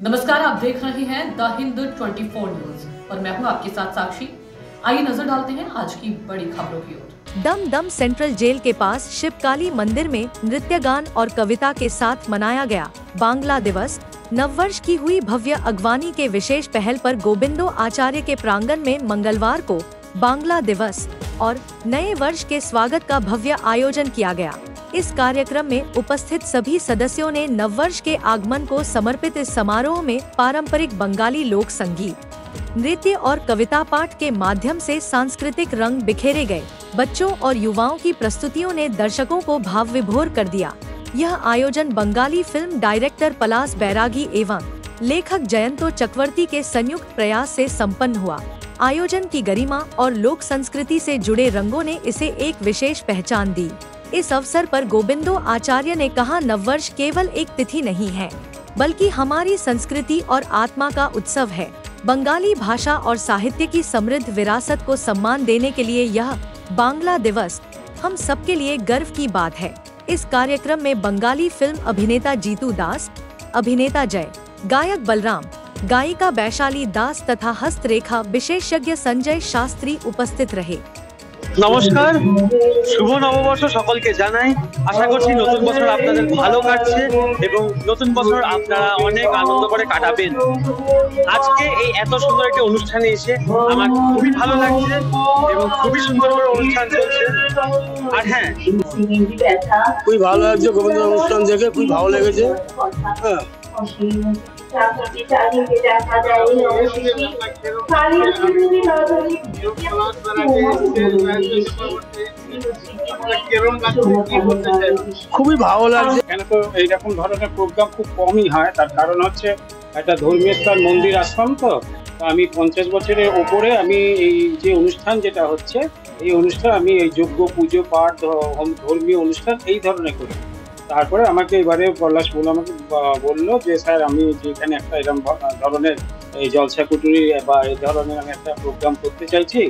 नमस्कार, आप देख रहे हैं द हिंद 24 न्यूज और मैं हूं आपके साथ साक्षी। आइए नजर डालते हैं आज की बड़ी खबरों की ओर। दमदम सेंट्रल जेल के पास शिवकाली मंदिर में नृत्य गान और कविता के साथ मनाया गया बांग्ला दिवस। नववर्ष की हुई भव्य अगवानी के विशेष पहल पर गोविंदो आचार्य के प्रांगण में मंगलवार को बांग्ला दिवस और नए वर्ष के स्वागत का भव्य आयोजन किया गया। इस कार्यक्रम में उपस्थित सभी सदस्यों ने नववर्ष के आगमन को समर्पित इस समारोह में पारंपरिक बंगाली लोक संगीत, नृत्य और कविता पाठ के माध्यम से सांस्कृतिक रंग बिखेरे गए। बच्चों और युवाओं की प्रस्तुतियों ने दर्शकों को भाव विभोर कर दिया। यह आयोजन बंगाली फिल्म डायरेक्टर पलाश बैरागी एवं लेखक जयंतो चक्रवर्ती के संयुक्त प्रयास से संपन्न हुआ। आयोजन की गरिमा और लोक संस्कृति से जुड़े रंगों ने इसे एक विशेष पहचान दी। इस अवसर पर गोविंदो आचार्य ने कहा, नववर्ष केवल एक तिथि नहीं है, बल्कि हमारी संस्कृति और आत्मा का उत्सव है। बंगाली भाषा और साहित्य की समृद्ध विरासत को सम्मान देने के लिए यह बांग्ला दिवस हम सबके लिए गर्व की बात है। इस कार्यक्रम में बंगाली फिल्म अभिनेता जीतू दास, अभिनेता जय, गायक बलराम, गायिका वैशाली दास तथा हस्तरेखा विशेषज्ञ संजय शास्त्री उपस्थित रहे। नमस्कार, शुभ नवबर्ष सकलके जानाई। आशा करছি নতুন বছর আপনাদের ভালো কাটছে এবং নতুন বছর আপনারা অনেক আনন্দ করে কাটাবেন। আজকে এই এত সুন্দর একটা অনুষ্ঠানে এসে আমার খুবই ভালো লাগছে এবং খুবই সুন্দর করে অনুষ্ঠান চলছে। আর হ্যাঁ, খুবই ভালো লাগছে গোবিন্দ অনুষ্ঠান দেখে, খুব ভালো লেগেছে। খুবই ভালো লাগছে। এখানে তো এইরকম ধরনের প্রোগ্রাম খুব কমই হয়, তার কারণ হচ্ছে একটা ধর্মীয় স্থান, মন্দির, আশ্রম। তো আমি 50 বছরের ওপরে আমি এই যে অনুষ্ঠান যেটা হচ্ছে, এই অনুষ্ঠান আমি এই যজ্ঞ, পুজো, পাঠ, ধর্মীয় অনুষ্ঠান এই ধরনের করি। তারপরে আমাকে এবারে পলাশ আমাকে বললো যে স্যার, আমি যেখানে একটা এরকম ধরনের এই জলসা কুটুরি বা এই ধরনের আমি একটা প্রোগ্রাম করতে চাইছি,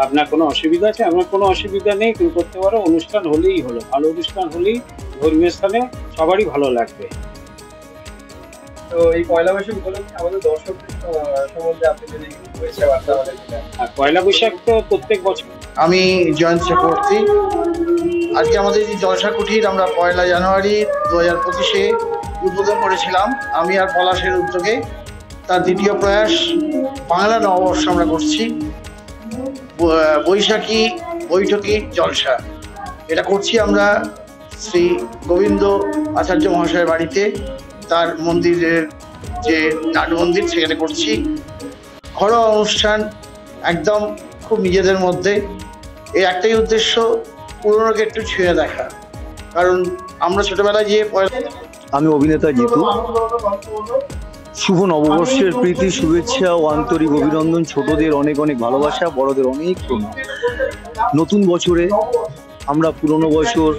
আপনার কোনো অসুবিধা আছে? আমার কোনো অসুবিধা নেই, তুমি করতে পারো। অনুষ্ঠান হলেই হলো, ভালো অনুষ্ঠান হলেই ধর্মীয় স্থানে সবারই ভালো লাগবে। তো এই পয়লা বৈশাখ উপলক্ষে আমাদের দর্শকদের সম্বন্ধে আপনি যদি পরিচয় বার্তা আমাদের দিতেন। পয়লা বৈশাখ তো প্রত্যেক বছর। আমি জয়ন্ত চক্রবর্তী। আজকে আমাদের যে জলসা কুঠির আমরা 1 জানুয়ারি 2025-এ উদ্বোধন করেছিলাম, আমি আর পলাশের উদ্যোগে। তার দ্বিতীয় প্রয়াস বাংলা নববর্ষ আমরা করছি, বৈশাখী বৈঠকি জলসা। এটা করছি আমরা শ্রী গোবিন্দ আচার্য মহাশয়ের বাড়িতে, তার মন্দিরের যে নাট মন্দির, সেখানে করছি। ঘরোয়া অনুষ্ঠান, একদম খুব নিজেদের মধ্যে। এই একটাই উদ্দেশ্য, পুরনোকে একটু ছুঁয়ে দেখা। কারণ আমরা ছোটবেলায় যে আমি অভিনেতা জিতু। শুভ নববর্ষের প্রীতি, শুভেচ্ছা ও আন্তরিক অভিনন্দন। ছোটদের অনেক অনেক ভালোবাসা, বড়দের অনেক প্রণাম। নতুন বছরে আমরা পুরনো বছর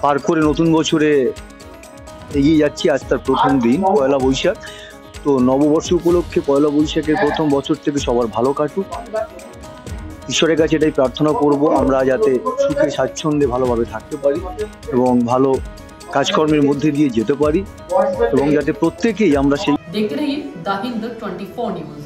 পার করে নতুন বছরে এগিয়ে যাচ্ছি। আজ তার প্রথম দিন, পয়লা বৈশাখ। তো নববর্ষ উপলক্ষে পয়লা বৈশাখের প্রথম বছর থেকে সবার ভালো কাটুক। ঈশ্বরের কাছে এটাই প্রার্থনা করব, আমরা যাতে সুখে স্বাচ্ছন্দ্যে ভালোভাবে থাকতে পারি এবং ভালো কাজকর্মের মধ্যে দিয়ে যেতে পারি এবং যাতে প্রত্যেকেই আমরা সেই। देखते रहिए द हिंद 24 न्यूज।